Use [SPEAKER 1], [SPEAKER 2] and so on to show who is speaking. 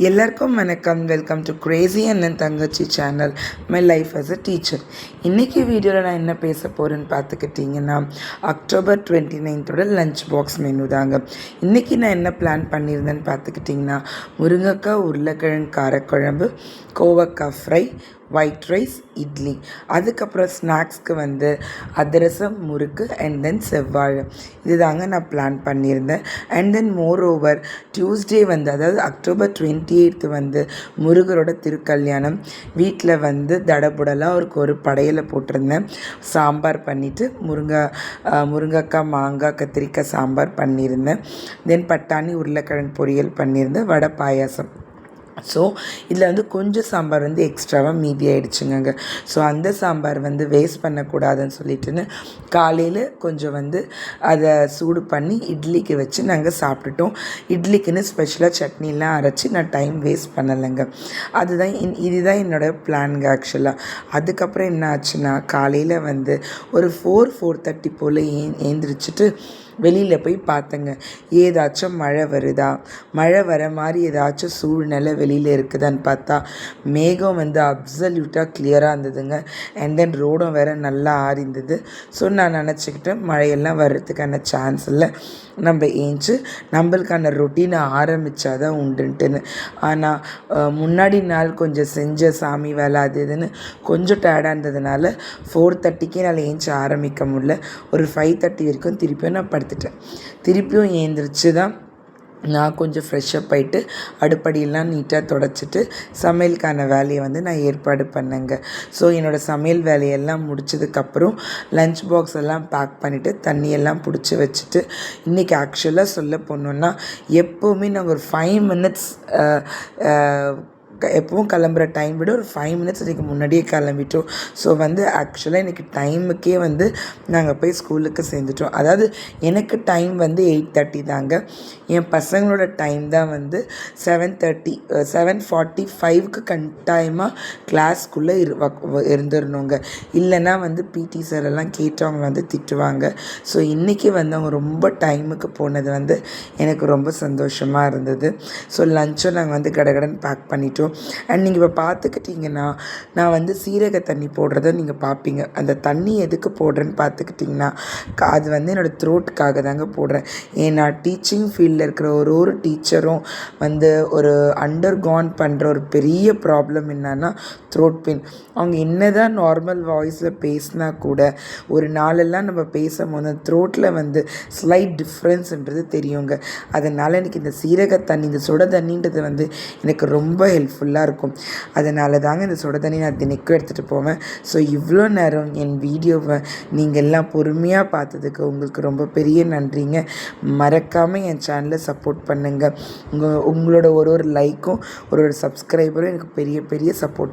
[SPEAKER 1] எல்லாருக்கும் வணக்கம். Welcome to Crazy அண்ணன் தங்கச்சி channel, my life as a teacher. இன்றைக்கி வீடியோவில் நான் என்ன பேச போகிறேன்னு பார்த்துக்கிட்டிங்கன்னா, அக்டோபர் 29 லஞ்ச் பாக்ஸ் மெனு தாங்க. இன்றைக்கி நான் என்ன பிளான் பண்ணியிருந்தேன்னு பார்த்துக்கிட்டிங்கன்னா, முருங்கைக்காய் உருளைக்கிழங்கு காரக்குழம்பு, கோவக்காய் ஃப்ரை, ஒயிட் ரைஸ், இட்லி. அதுக்கப்புறம் ஸ்நாக்ஸ்க்கு அதிரசம், முறுக்கு அண்ட் தென் செவ்வாழை. இது தாங்க நான் பிளான் பண்ணியிருந்தேன். And then more over Tuesday அதாவது அக்டோபர் 28 முருகரோட திருக்கல்யாணம். வீட்டில் தடபுடலாக அவருக்கு ஒரு படையலை போட்டிருந்தேன். சாம்பார் பண்ணிவிட்டு முருங்கைக்காய் மாங்காய் கத்திரிக்காய் சாம்பார் பண்ணியிருந்தேன். தென் பட்டாணி உருளைக்கிழங்கு பொரியல் பண்ணியிருந்தேன். வடை பாயாசம். ஸோ இதில் கொஞ்சம் சாம்பார் எக்ஸ்ட்ராவாக மீதி ஆகிடுச்சுங்க. ஸோ அந்த சாம்பார் வேஸ்ட் பண்ணக்கூடாதுன்னு சொல்லிட்டுன்னு காலையில் கொஞ்சம் அதை சூடு பண்ணி இட்லிக்கு வச்சு நாங்கள் சாப்பிட்டுட்டோம். இட்லிக்குன்னு ஸ்பெஷலாக சட்னிலாம் அரைச்சி நான் டைம் வேஸ்ட் பண்ணலைங்க. இதுதான் என்னோடய பிளான்ங்க ஆக்சுவலாக. அதுக்கப்புறம் என்ன ஆச்சுன்னா, காலையில் ஒரு 4:30 போல் ஏந்திரிச்சிட்டு வெளியில் போய் பார்த்தேங்க. ஏதாச்சும் மழை வருதா, மழை வர மாதிரி ஏதாச்சும் சூழ்நிலை வெளியில் இருக்குதான்னு பார்த்தா மேகம் அப்சல்யூட்டாக கிளியராக இருந்ததுங்க. அண்ட் தென் ரோடும் வேறு நல்லா ஆறிந்தது. ஸோ நான் நினச்சிக்கிட்டேன் மழையெல்லாம் வர்றதுக்கான சான்ஸ் இல்லை, நம்ம ஏஞ்சி நம்மளுக்கான ரொட்டீனை ஆரம்பித்தாதான் உண்டுன்ட்டுன்னு. ஆனால் முன்னாடி நாள் கொஞ்சம் செஞ்ச சாமி வேலை அது இதுன்னு கொஞ்சம் டயர்டாக இருந்ததுனால 4:30க்கே என்னால் ஏஞ்சி ஆரம்பிக்க முடியல. ஒரு 5:30 வரைக்கும் திருப்பியும் நான் படுத்துட்டேன். திருப்பியும் ஏந்திரிச்சு தான் நான் கொஞ்சம் ஃப்ரெஷ்ஷப் ஆகிட்டு அடுப்படியெல்லாம் நீட்டாக தொடச்சிட்டு சமையலுக்கான வேலையை நான் ஏற்பாடு பண்ணேங்க. ஸோ என்னோடய சமையல் வேலையெல்லாம் முடிச்சதுக்கப்புறம் லஞ்ச் பாக்ஸ் எல்லாம் பேக் பண்ணிவிட்டு தண்ணியெல்லாம் பிடிச்சி வச்சுட்டு, இன்றைக்கி ஆக்சுவலாக சொல்ல போனோன்னா எப்போவுமே நாங்கள் ஒரு 5 மினிட்ஸ் எப்பவும் கிளம்புற டைம் விட ஒரு 5 மினிட்ஸ் இதுக்கு முன்னாடியே கிளம்பிட்டோம். ஸோ ஆக்சுவலாக எனக்கு டைமுக்கே நாங்கள் போய் ஸ்கூலுக்கு சேர்ந்துட்டோம். அதாவது எனக்கு டைம் 8:30 தாங்க. என் பசங்களோட டைம் தான் 7:45க்கு கட்டாயமாக கிளாஸ்க்குள்ளே இருந்துடணுங்க. இல்லைன்னா பிடி சார் எல்லாம் கேட்டவங்க திட்டுவாங்க. ஸோ இன்றைக்கி அவங்க ரொம்ப டைமுக்கு போனது எனக்கு ரொம்ப சந்தோஷமாக இருந்தது. ஸோ லஞ்சும் நாங்கள் கடகடன்னு பேக் பண்ணிட்டோம். அண்ட் நீங்கள் இப்போ பார்த்துக்கிட்டிங்கன்னா, நான் சீரக தண்ணி போடுறத நீங்கள் பார்ப்பீங்க. அந்த தண்ணி எதுக்கு போடுறேன்னு பார்த்துக்கிட்டிங்கன்னா, அது என்னோடய த்ரோட்டுக்காக தாங்க போடுறேன். ஏன்னா டீச்சிங் ஃபீல்டில் இருக்கிற ஒரு டீச்சரும் ஒரு அண்டர்கான் பண்ணுற ஒரு பெரிய ப்ராப்ளம் என்னன்னா த்ரோட் பெயின். அவங்க என்ன தான் நார்மல் வாய்ஸில் பேசினா கூட ஒரு நாளெல்லாம் நம்ம பேசும்போது த்ரோட்டில் ஸ்லைட் டிஃப்ரென்ஸ்ன்றது தெரியுங்க. அதனால் எனக்கு இந்த சீரக தண்ணி, இந்த சுட தண்ணின்றது எனக்கு ரொம்ப ஹெல்ப்ஃபுல்லாக இருக்கும். அதனால தாங்க இந்த சுட தண்ணி நான் தினைக்கும் எடுத்துகிட்டு போவேன். ஸோ இவ்வளோ நேரம் என் வீடியோவை நீங்கள் எல்லாம் பொறுமையாக பார்த்ததுக்கு உங்களுக்கு ரொம்ப பெரிய நன்றிங்க. மறக்காமல் என் சேனலை சப்போர்ட் பண்ணுங்கள். உங்களோட ஒரு லைக்கும் ஒரு சப்ஸ்கிரைபரும் எனக்கு பெரிய பெரிய சப்போர்ட்டாக